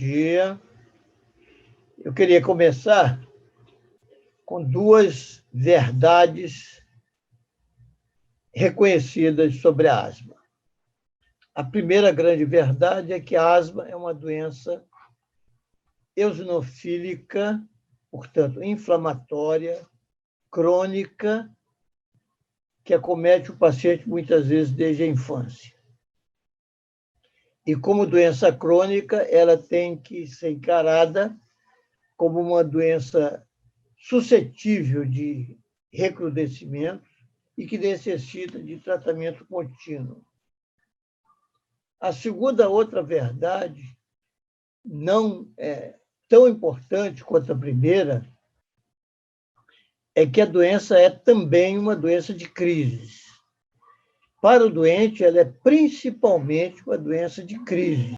dia. Eu queria começar com duas verdades reconhecidas sobre a asma. A primeira grande verdade é que a asma é uma doença eosinofílica, portanto, inflamatória, crônica, que acomete o paciente muitas vezes desde a infância. E como doença crônica, ela tem que ser encarada como uma doença suscetível de recrudescimento e que necessita de tratamento contínuo. A segunda outra verdade, não é tão importante quanto a primeira, é que a doença é também uma doença de crises. Para o doente, ela é principalmente uma doença de crise.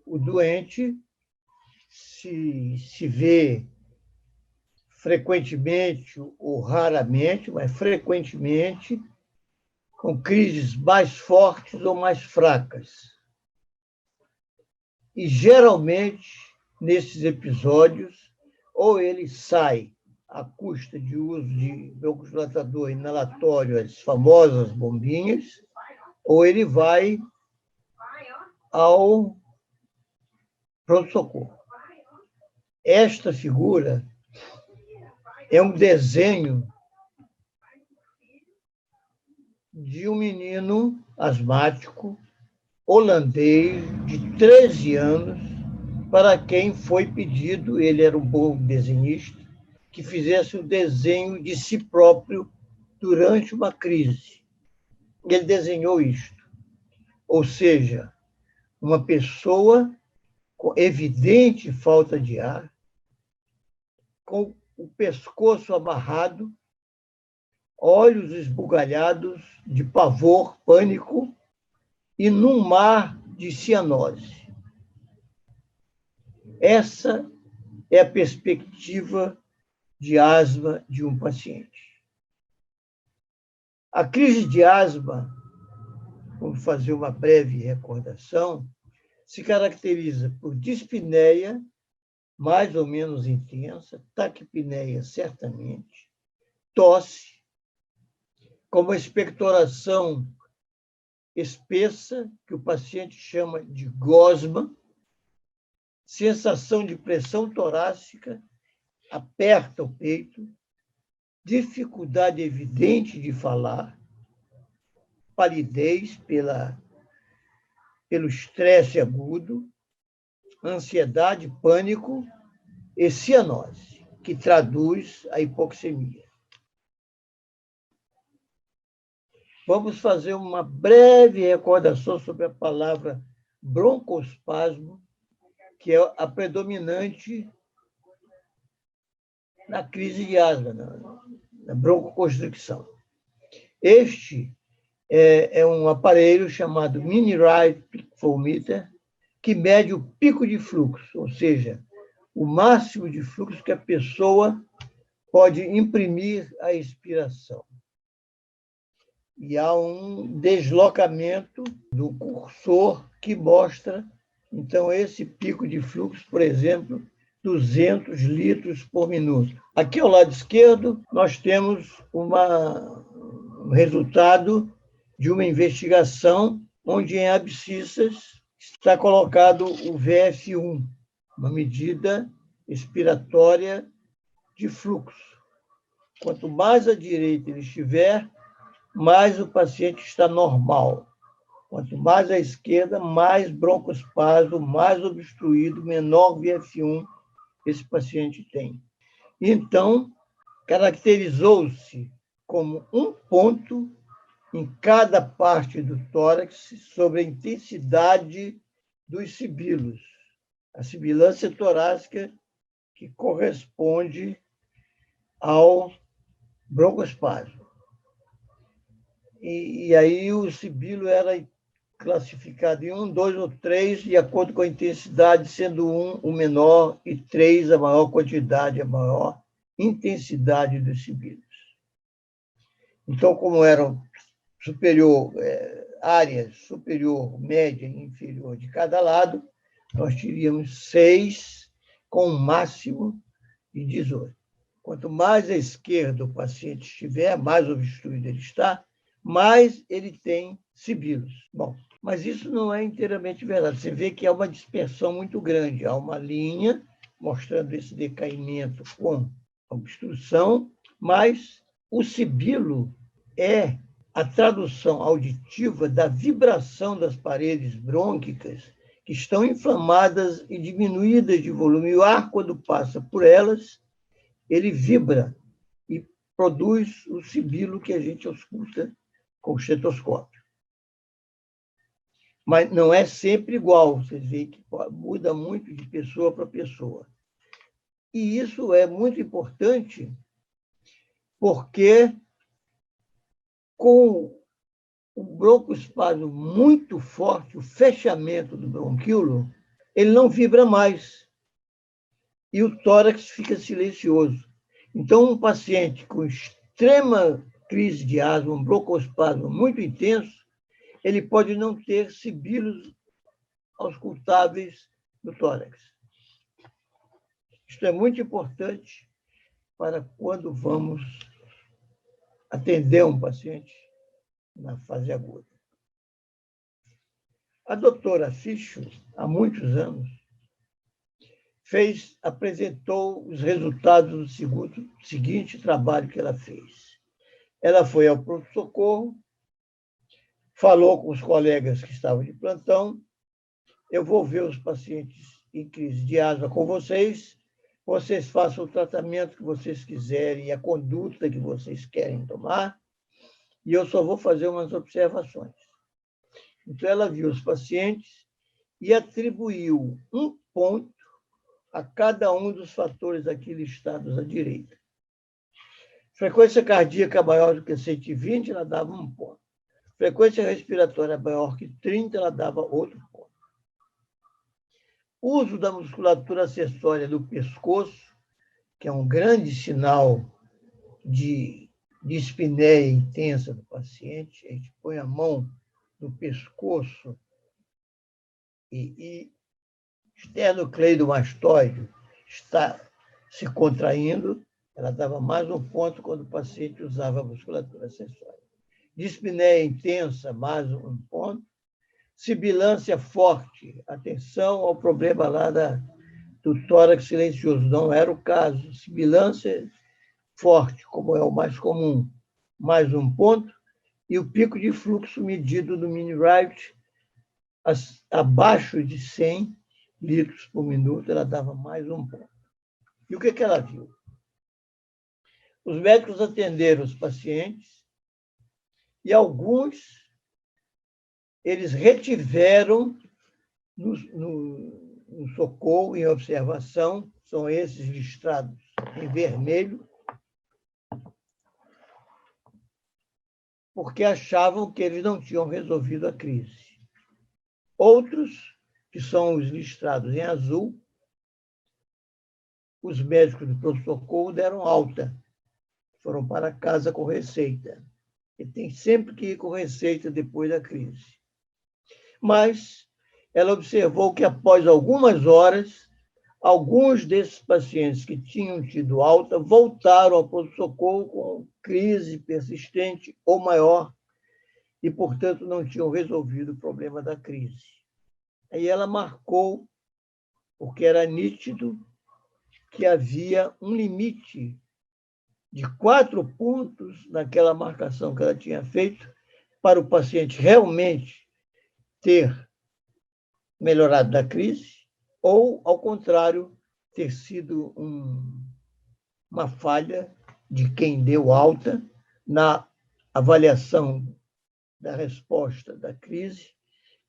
O doente se vê frequentemente ou raramente, mas frequentemente, com crises mais fortes ou mais fracas. E, geralmente, nesses episódios, ou ele sai à custa de uso de broncodilatador inalatório, as famosas bombinhas, ou ele vai ao pronto-socorro. Esta figura é um desenho de um menino asmático holandês de 13 anos, para quem foi pedido, ele era um bom desenhista, que fizesse um desenho de si próprio durante uma crise. Ele desenhou isto, ou seja, uma pessoa com evidente falta de ar, com o pescoço amarrado, olhos esbugalhados de pavor, pânico, e num mar de cianose. Essa é a perspectiva de asma de um paciente. A crise de asma, vamos fazer uma breve recordação, se caracteriza por dispneia, mais ou menos intensa, taquipneia, certamente, tosse, com uma expectoração espessa, que o paciente chama de gosma, sensação de pressão torácica, aperta o peito, dificuldade evidente de falar, palidez pelo estresse agudo, ansiedade, pânico e cianose, que traduz a hipoxemia. Vamos fazer uma breve recordação sobre a palavra broncoespasmo, que é a predominante na crise de asma, na broncoconstricção. Este é um aparelho chamado Mini-Ride Flow Meter, que mede o pico de fluxo, ou seja, o máximo de fluxo que a pessoa pode imprimir à expiração. E há um deslocamento do cursor que mostra, então, esse pico de fluxo, por exemplo, 200 litros por minuto. Aqui ao lado esquerdo, nós temos um resultado de uma investigação onde em abscissas está colocado o VF1, uma medida expiratória de fluxo. Quanto mais à direita ele estiver, mais o paciente está normal. Quanto mais à esquerda, mais broncoespasmo, mais obstruído, menor VF1 esse paciente tem. Então, caracterizou-se como um ponto em cada parte do tórax sobre a intensidade dos sibilos. A sibilância torácica que corresponde ao broncoespasmo. E aí o sibilo era classificado em 1, 2 ou 3, de acordo com a intensidade, sendo 1 o menor e 3 a maior quantidade, a maior intensidade dos sibilos. Então, como eram áreas superior, média e inferior de cada lado, nós teríamos 6 com um máximo de 18. Quanto mais à esquerda o paciente estiver, mais obstruído ele está, mais ele tem sibilos. Bom, mas isso não é inteiramente verdade. Você vê que há uma dispersão muito grande. Há uma linha mostrando esse decaimento com obstrução, mas o sibilo é a tradução auditiva da vibração das paredes brônquicas que estão inflamadas e diminuídas de volume. E o ar, quando passa por elas, ele vibra e produz o sibilo que a gente ausculta com o estetoscópio. Mas não é sempre igual, você vê que muda muito de pessoa para pessoa. E isso é muito importante porque com o broncoespasmo muito forte, o fechamento do bronquíolo, ele não vibra mais e o tórax fica silencioso. Então, um paciente com extrema crise de asma, um broncoespasmo muito intenso, ele pode não ter sibilos auscultáveis no tórax. Isto é muito importante para quando vamos atender um paciente na fase aguda. A doutora Fischl, há muitos anos, apresentou os resultados do seguinte trabalho que ela fez. Ela foi ao pronto-socorro, falou com os colegas que estavam de plantão, eu vou ver os pacientes em crise de asma com vocês façam o tratamento que vocês quiserem e a conduta que vocês querem tomar, e eu só vou fazer umas observações. Então, ela viu os pacientes e atribuiu um ponto a cada um dos fatores aqui listados à direita. Frequência cardíaca maior do que 120, ela dava um ponto. Frequência respiratória maior que 30, ela dava outro ponto. Uso da musculatura acessória do pescoço, que é um grande sinal de dispneia intensa do paciente. A gente põe a mão no pescoço e esternocleidomastoide está se contraindo, ela dava mais um ponto quando o paciente usava a musculatura acessória. Dispneia intensa, mais um ponto. Sibilância forte, atenção ao problema lá do tórax silencioso, não era o caso. Sibilância forte, como é o mais comum, mais um ponto. E o pico de fluxo medido do mini-right abaixo de 100 litros por minuto, ela dava mais um ponto. E o que ela viu? Os médicos atenderam os pacientes e alguns eles retiveram no socorro, em observação, são esses listados em vermelho, porque achavam que eles não tinham resolvido a crise. Outros, que são os listados em azul, os médicos do pronto-socorro deram alta, foram para casa com receita. E tem sempre que ir com receita depois da crise. Mas ela observou que, após algumas horas, alguns desses pacientes que tinham tido alta voltaram ao pronto-socorro com crise persistente ou maior e, portanto, não tinham resolvido o problema da crise. Aí ela marcou, porque era nítido que havia um limite de 4 pontos naquela marcação que ela tinha feito para o paciente realmente ter melhorado da crise ou, ao contrário, ter sido uma falha de quem deu alta na avaliação da resposta da crise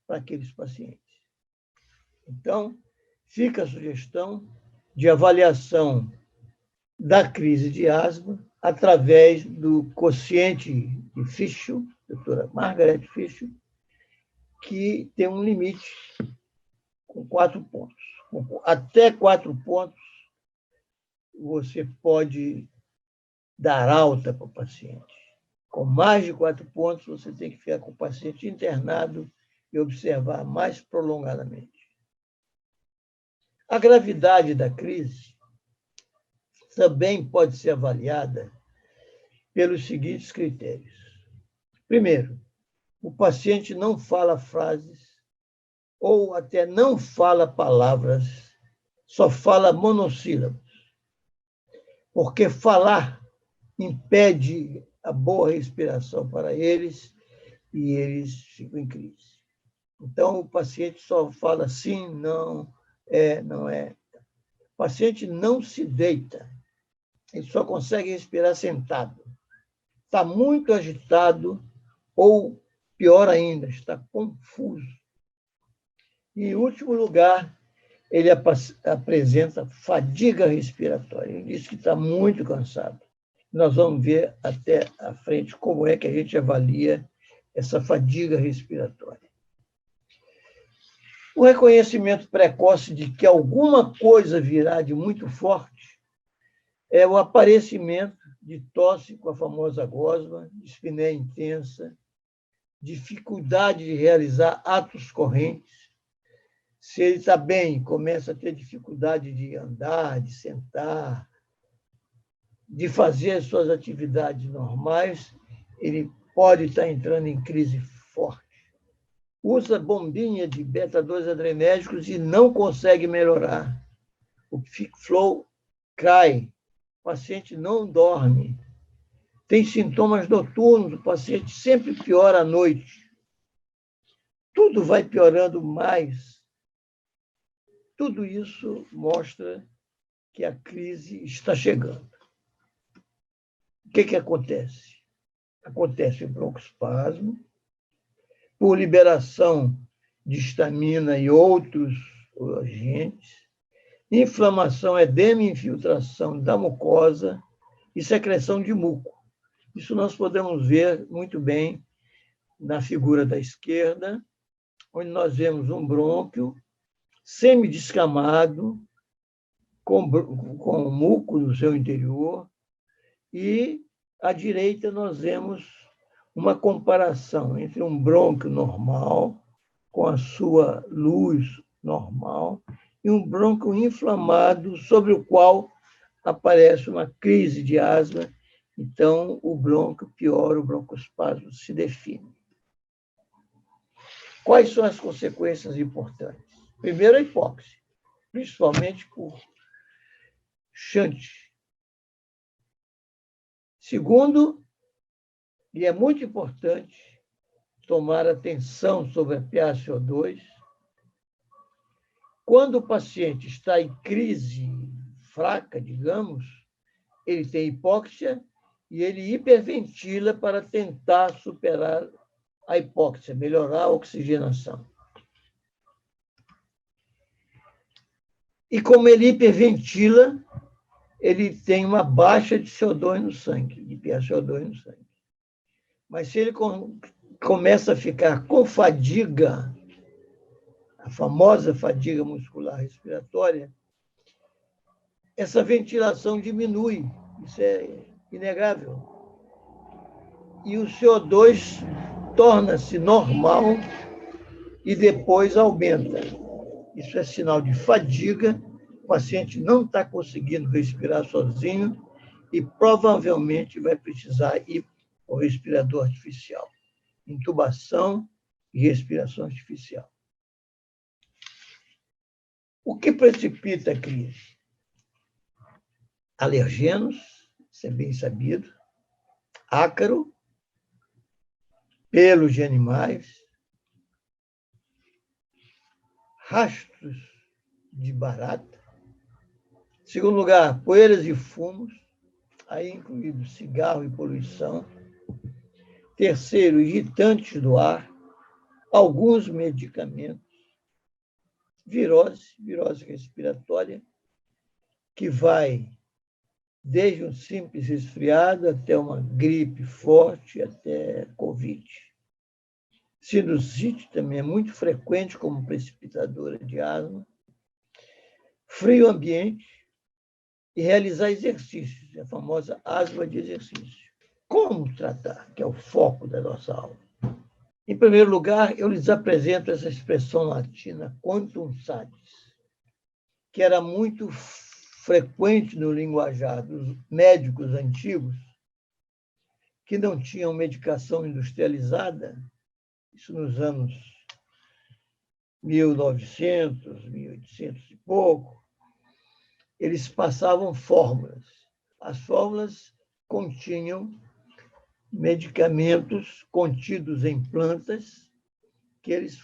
para aqueles pacientes. Então, fica a sugestão de avaliação da crise de asma através do quociente de Fischl, doutora Margaret Fischl, que tem um limite com 4 pontos. Até 4 pontos, você pode dar alta para o paciente. Com mais de 4 pontos, você tem que ficar com o paciente internado e observar mais prolongadamente. A gravidade da crise também pode ser avaliada pelos seguintes critérios. Primeiro, o paciente não fala frases ou até não fala palavras, só fala monossílabos, porque falar impede a boa respiração para eles e eles ficam em crise. Então, o paciente só fala sim, não, não é. O paciente não se deita, ele só consegue respirar sentado. Está muito agitado ou, pior ainda, está confuso. E, em último lugar, ele apresenta fadiga respiratória. Ele diz que está muito cansado. Nós vamos ver até à frente como é que a gente avalia essa fadiga respiratória. O reconhecimento precoce de que alguma coisa virá de muito forte é o aparecimento de tosse com a famosa gosma, dispneia intensa, dificuldade de realizar atos correntes. Se ele está bem, começa a ter dificuldade de andar, de sentar, de fazer as suas atividades normais, ele pode estar entrando em crise forte. Usa bombinha de beta-2 adrenérgicos e não consegue melhorar. O peak flow cai, o paciente não dorme. Tem sintomas noturnos, o paciente sempre piora à noite. Tudo vai piorando mais. Tudo isso mostra que a crise está chegando. O que acontece? Acontece o broncoespasmo, por liberação de histamina e outros agentes, inflamação, edema e infiltração da mucosa e secreção de muco. Isso nós podemos ver muito bem na figura da esquerda, onde nós vemos um brônquio semidescamado, com muco no seu interior, e à direita nós vemos uma comparação entre um brônquio normal, com a sua luz normal, e um brônquio inflamado, sobre o qual aparece uma crise de asma. Então, o brônquio piora, o broncoespasmo se define. Quais são as consequências importantes? Primeiro, a hipóxia, principalmente por shunt. Segundo, e é muito importante tomar atenção sobre a PaCO2, quando o paciente está em crise fraca, digamos, ele tem hipóxia e ele hiperventila para tentar superar a hipóxia, melhorar a oxigenação. E como ele hiperventila, ele tem uma baixa de CO2 no sangue, de PaCO2 no sangue. Mas se ele começa a ficar com fadiga, a famosa fadiga muscular respiratória, essa ventilação diminui, isso é inegável. E o CO2 torna-se normal e depois aumenta. Isso é sinal de fadiga, o paciente não está conseguindo respirar sozinho e provavelmente vai precisar ir ao respirador artificial. Intubação e respiração artificial. O que precipita a crise? Alergenos, isso é bem sabido, ácaro, pelos de animais, rastros de barata. Segundo lugar, poeiras e fumos, aí incluído cigarro e poluição. Terceiro, irritantes do ar, alguns medicamentos, virose respiratória, que vai desde um simples resfriado até uma gripe forte, até Covid. Sinusite também é muito frequente como precipitadora de asma. Frio ambiente e realizar exercícios, a famosa asma de exercício. Como tratar, que é o foco da nossa aula? Em primeiro lugar, eu lhes apresento essa expressão latina, quantum satis, que era muito frequente no linguajar dos médicos antigos, que não tinham medicação industrializada, isso nos anos 1900, 1800 e pouco, eles passavam fórmulas. As fórmulas continham medicamentos contidos em plantas que eles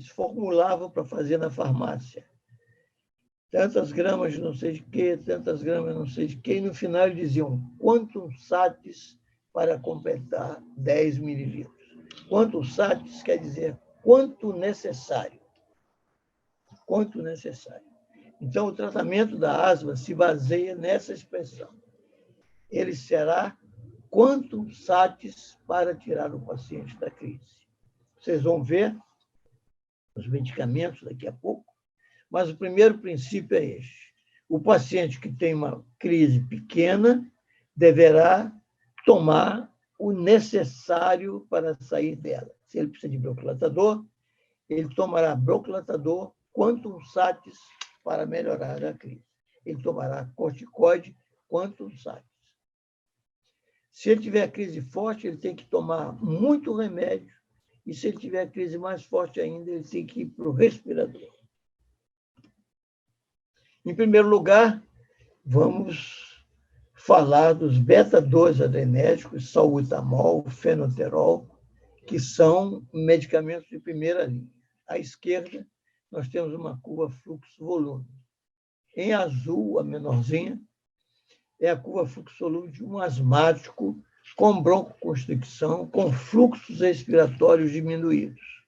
formulavam para fazer na farmácia. Tantas gramas de não sei de quê, tantas gramas de não sei de quê, e no final eles diziam quantum satis para completar 10 mililitros. Quantum satis quer dizer quanto necessário. Quanto necessário. Então, o tratamento da asma se baseia nessa expressão. Ele será quantum satis para tirar o paciente da crise. Vocês vão ver os medicamentos daqui a pouco, mas o primeiro princípio é este. O paciente que tem uma crise pequena deverá tomar o necessário para sair dela. Se ele precisa de broncodilatador, ele tomará broncodilatador quantum satis para melhorar a crise. Ele tomará corticoide quantum satis. Se ele tiver crise forte, ele tem que tomar muito remédio, e se ele tiver crise mais forte ainda, ele tem que ir para o respirador. Em primeiro lugar, vamos falar dos beta-2 adrenérgicos, salbutamol, fenoterol, que são medicamentos de primeira linha. À esquerda, nós temos uma curva fluxo-volume. Em azul, a menorzinha, é a curva fluxo-volume de um asmático com broncoconstricção, com fluxos respiratórios diminuídos.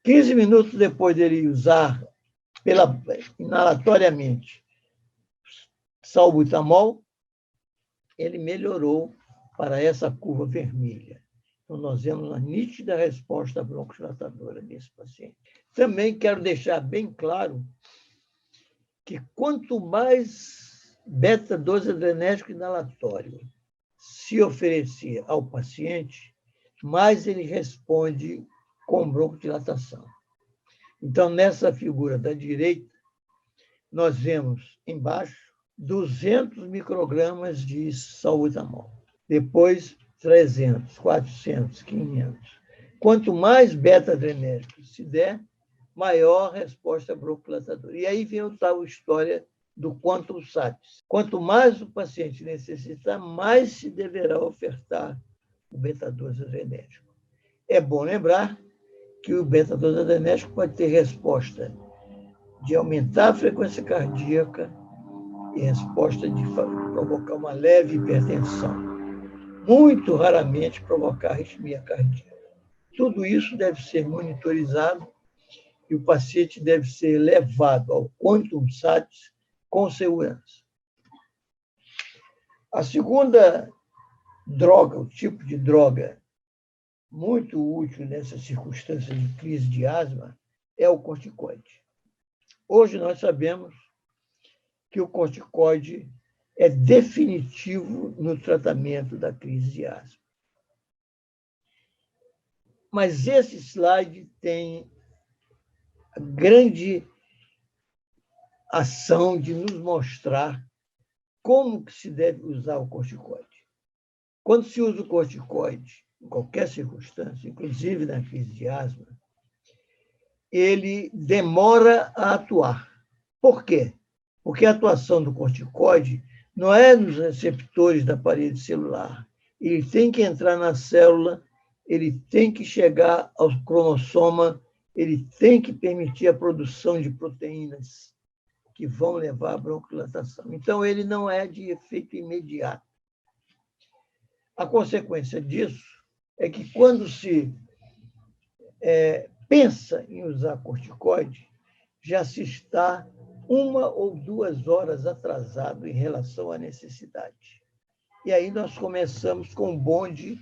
15 minutos depois dele usar inalatoriamente salbutamol, ele melhorou para essa curva vermelha. Então, nós vemos uma nítida resposta broncodilatadora nesse paciente. Também quero deixar bem claro que quanto mais beta-2 adrenérgico inalatório se oferecer ao paciente, mais ele responde com broncodilatação. Então, nessa figura da direita, nós vemos embaixo 200 microgramas de salbutamol. Depois, 300, 400, 500. Quanto mais beta-adrenérgico se der, maior resposta broncodilatadora. E aí vem a tal história do quantum satis. Quanto mais o paciente necessitar, mais se deverá ofertar o beta-2 adrenérgico. É bom lembrar que o beta-2 adrenérgico pode ter resposta de aumentar a frequência cardíaca e resposta de provocar uma leve hipertensão. Muito raramente provocar arritmia cardíaca. Tudo isso deve ser monitorizado e o paciente deve ser levado ao quantum satis com segurança. A segunda droga, o tipo de droga muito útil nessas circunstâncias de crise de asma, é o corticoide. Hoje nós sabemos que o corticoide é definitivo no tratamento da crise de asma. Mas esse slide tem a grande ação de nos mostrar como que se deve usar o corticoide. Quando se usa o corticoide, em qualquer circunstância, inclusive na crise de asma, ele demora a atuar. Por quê? Porque a atuação do corticoide não é nos receptores da parede celular. Ele tem que entrar na célula, ele tem que chegar ao cromossoma, ele tem que permitir a produção de proteínas que vão levar à broncodilatação. Então, ele não é de efeito imediato. A consequência disso é que, quando se pensa em usar corticoide, já se está 1 ou 2 horas atrasado em relação à necessidade. E aí nós começamos com o bonde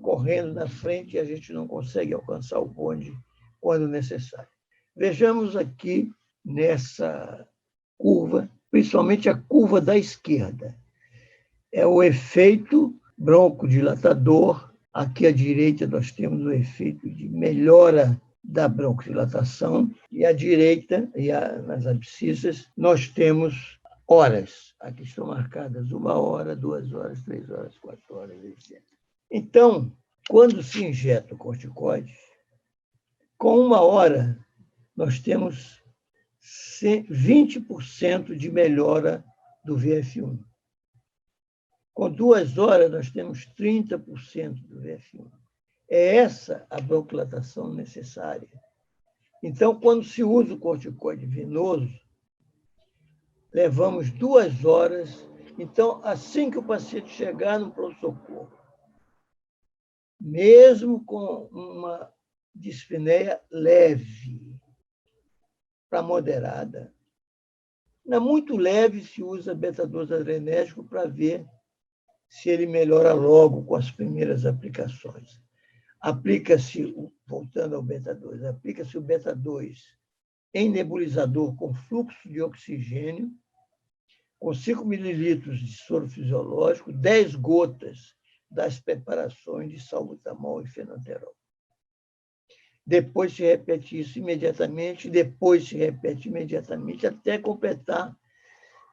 correndo na frente e a gente não consegue alcançar o bonde quando necessário. Vejamos aqui nessa curva, principalmente a curva da esquerda. É o efeito broncodilatador. Aqui à direita nós temos o efeito de melhora da broncodilatação, e à direita, nas abscissas, nós temos horas. Aqui estão marcadas 1 hora, 2 horas, 3 horas, 4 horas, etc. Então, quando se injeta o corticoide, com 1 hora, nós temos 20% de melhora do VF1. Com 2 horas, nós temos 30% do VF1. É essa a broncodilatação necessária. Então, quando se usa o corticoide venoso, levamos 2 horas. Então, assim que o paciente chegar no pronto-socorro, mesmo com uma dispneia leve para moderada, na muito leve se usa beta-2 adrenérgico para ver se ele melhora logo com as primeiras aplicações. Aplica-se, voltando ao beta-2, aplica-se o beta-2 em nebulizador com fluxo de oxigênio, com 5 mililitros de soro fisiológico, 10 gotas das preparações de salbutamol e fenoterol. Depois se repete isso imediatamente, depois se repete imediatamente, até completar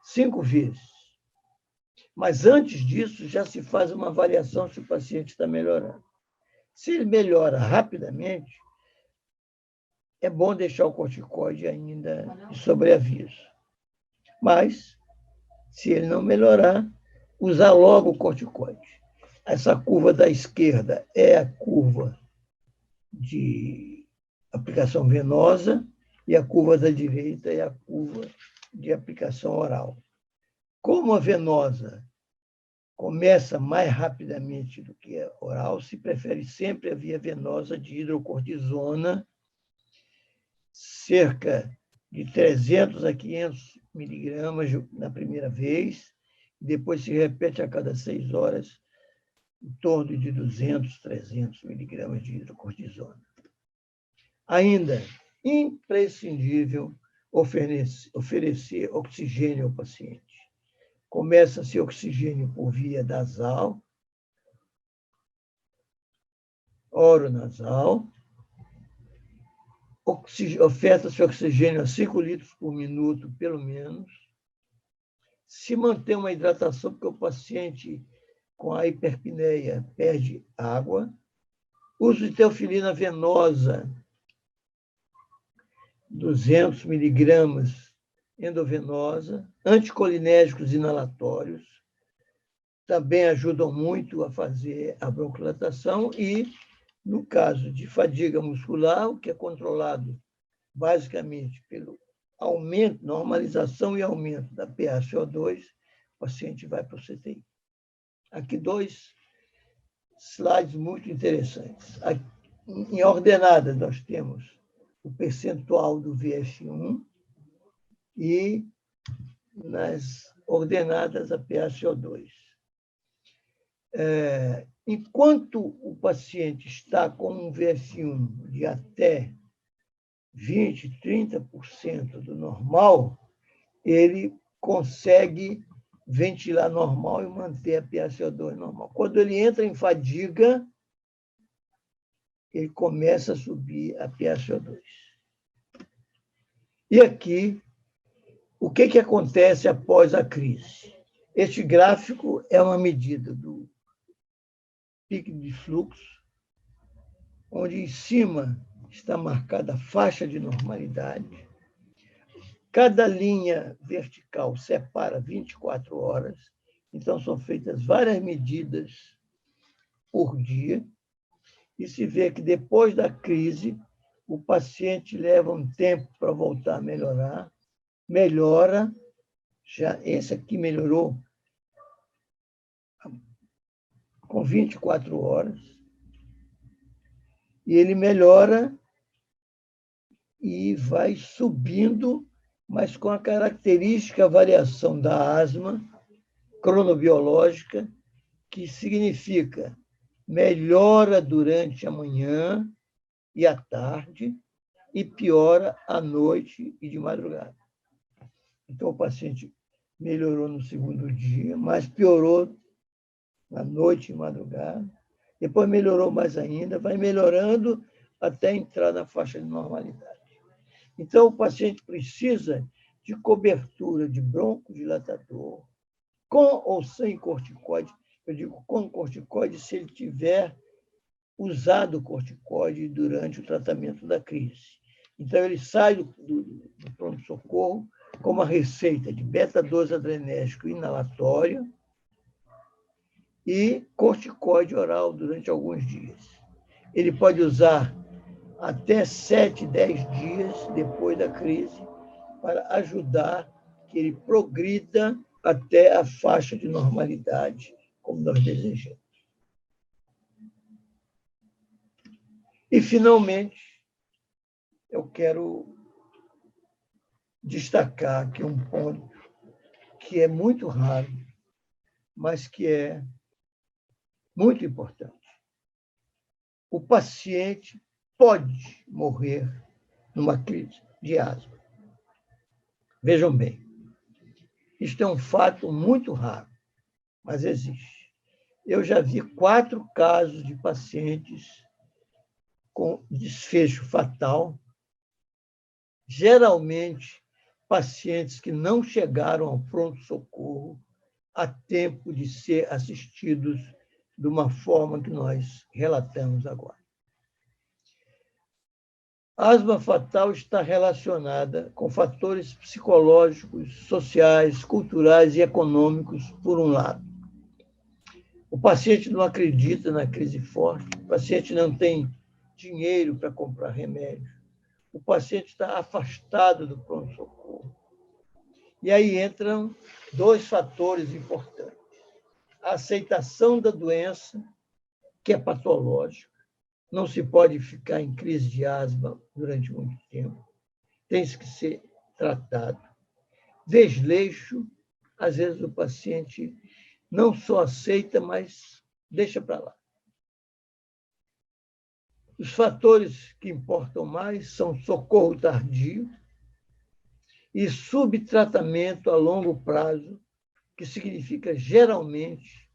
5 vezes. Mas antes disso, já se faz uma avaliação se o paciente está melhorando. Se ele melhora rapidamente, é bom deixar o corticoide ainda de sobreaviso. Mas, se ele não melhorar, usar logo o corticoide. Essa curva da esquerda é a curva de aplicação venosa e a curva da direita é a curva de aplicação oral. Como a venosa começa mais rapidamente do que a oral, se prefere sempre a via venosa de hidrocortisona, cerca de 300 a 500 miligramas na primeira vez, depois se repete a cada 6 horas, em torno de 200, 300 miligramas de hidrocortisona. Ainda, imprescindível oferecer oxigênio ao paciente. Começa-se oxigênio por via nasal, oronasal, oferta-se oxigênio a 5 litros por minuto, pelo menos. Se mantém uma hidratação, porque o paciente com a hiperpneia perde água. Uso de teofilina venosa, 200 miligramas endovenosa. Anticolinérgicos inalatórios também ajudam muito a fazer a broncodilatação e, no caso de fadiga muscular, o que é controlado basicamente pelo aumento, normalização e aumento da PaCO2, o paciente vai para o CTI. Aqui 2 slides muito interessantes. Em ordenadas, nós temos o percentual do VF1 e, nas ordenadas, a PaCO2. Enquanto o paciente está com um VF1 de até 20%, 30% do normal, ele consegue ventilar normal e manter a PaCO2 normal. Quando ele entra em fadiga, ele começa a subir a PaCO2. E aqui, o que acontece após a crise? Este gráfico é uma medida do pico de fluxo, onde em cima está marcada a faixa de normalidade. Cada linha vertical separa 24 horas, então são feitas várias medidas por dia, e se vê que depois da crise, o paciente leva um tempo para voltar a melhorar, melhora, já esse aqui melhorou com 24 horas, e ele melhora e vai subindo, mas com a característica variação da asma cronobiológica, que significa melhora durante a manhã e a tarde e piora à noite e de madrugada. Então, o paciente melhorou no segundo dia, mas piorou na noite e madrugada, depois melhorou mais ainda, vai melhorando até entrar na faixa de normalidade. Então, o paciente precisa de cobertura de broncodilatador, com ou sem corticoide. Eu digo com corticoide se ele tiver usado corticoide durante o tratamento da crise. Então, ele sai do pronto-socorro com uma receita de beta-2 adrenérgico inalatório e corticoide oral durante alguns dias. Ele pode usar até 7, 10 dias depois da crise para ajudar que ele progrida até a faixa de normalidade, como nós desejamos. E, finalmente, eu quero destacar aqui um ponto que é muito raro, mas que é muito importante. O paciente pode morrer numa crise de asma. Vejam bem, isto é um fato muito raro, mas existe. Eu já vi 4 casos de pacientes com desfecho fatal, geralmente pacientes que não chegaram ao pronto-socorro a tempo de ser assistidos de uma forma que nós relatamos agora. A asma fatal está relacionada com fatores psicológicos, sociais, culturais e econômicos, por um lado. O paciente não acredita na crise forte, o paciente não tem dinheiro para comprar remédio, o paciente está afastado do pronto-socorro. E aí entram 2 fatores importantes. A aceitação da doença, que é patológica, não se pode ficar em crise de asma durante muito tempo, tem que ser tratado. Desleixo, às vezes o paciente não só aceita, mas deixa para lá. Os fatores que importam mais são socorro tardio e subtratamento a longo prazo, que significa, geralmente,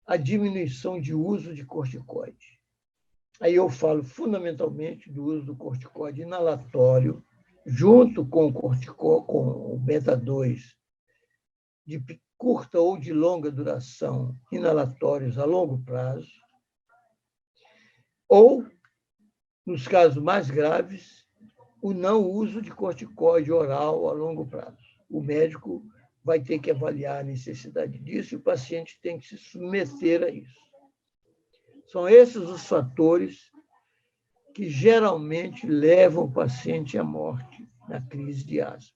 a diminuição de uso de corticoide. Aí eu falo fundamentalmente do uso do corticoide inalatório, junto com o beta-2, de curta ou de longa duração, inalatórios a longo prazo, ou, nos casos mais graves, o não uso de corticoide oral a longo prazo. O médico vai ter que avaliar a necessidade disso e o paciente tem que se submeter a isso. São esses os fatores que geralmente levam o paciente à morte na crise de asma.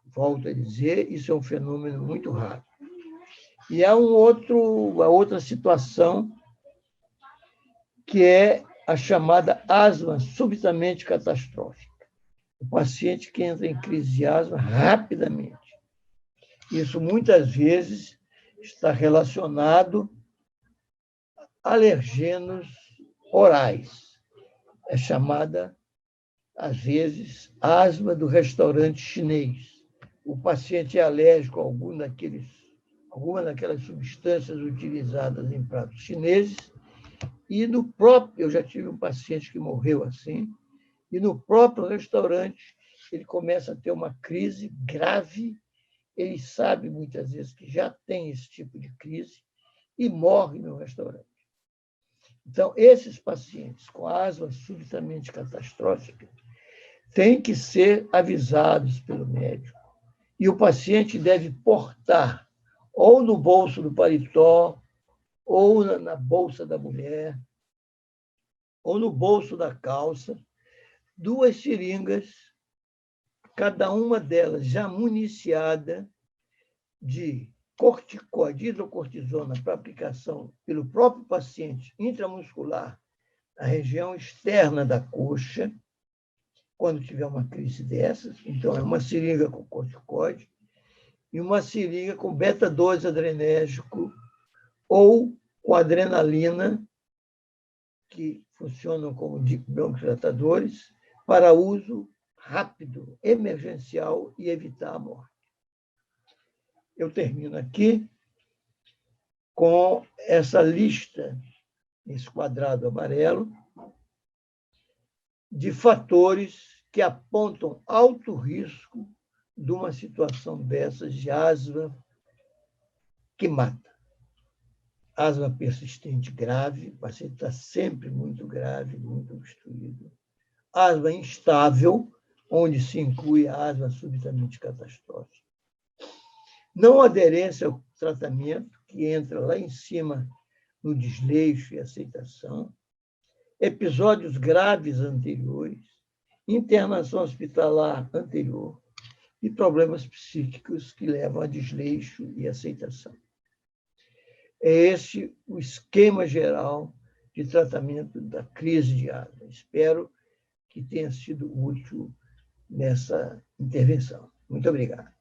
Volto a dizer, isso é um fenômeno muito raro. E há uma outra situação, que é a chamada asma subitamente catastrófica. O paciente que entra em crise de asma rapidamente. Isso, muitas vezes, está relacionado a alergenos orais. É chamada, às vezes, asma do restaurante chinês. O paciente é alérgico a alguma daquelas substâncias utilizadas em pratos chineses, e no próprio, eu já tive um paciente que morreu assim, e no próprio restaurante ele começa a ter uma crise grave, ele sabe muitas vezes que já tem esse tipo de crise e morre no restaurante. Então, esses pacientes com asma subitamente catastrófica têm que ser avisados pelo médico. E o paciente deve portar, ou no bolso do paletó, ou na bolsa da mulher, ou no bolso da calça, 2 seringas, cada uma delas já municiada de corticoide, hidrocortisona, para aplicação pelo próprio paciente intramuscular na região externa da coxa, quando tiver uma crise dessas. Então, é uma seringa com corticoide e uma seringa com beta-2 adrenérgico ou com adrenalina, que funcionam como broncodilatadores, para uso rápido, emergencial e evitar a morte. Eu termino aqui com essa lista, esse quadrado amarelo, de fatores que apontam alto risco de uma situação dessas de asma que mata. Asma persistente grave, o paciente está sempre muito grave, muito obstruído. Asma instável, onde se inclui a asma subitamente catastrófica. Não aderência ao tratamento, que entra lá em cima no desleixo e aceitação. Episódios graves anteriores, internação hospitalar anterior e problemas psíquicos que levam a desleixo e aceitação. É esse o esquema geral de tratamento da crise de asma. Espero que tenha sido útil nessa intervenção. Muito obrigado.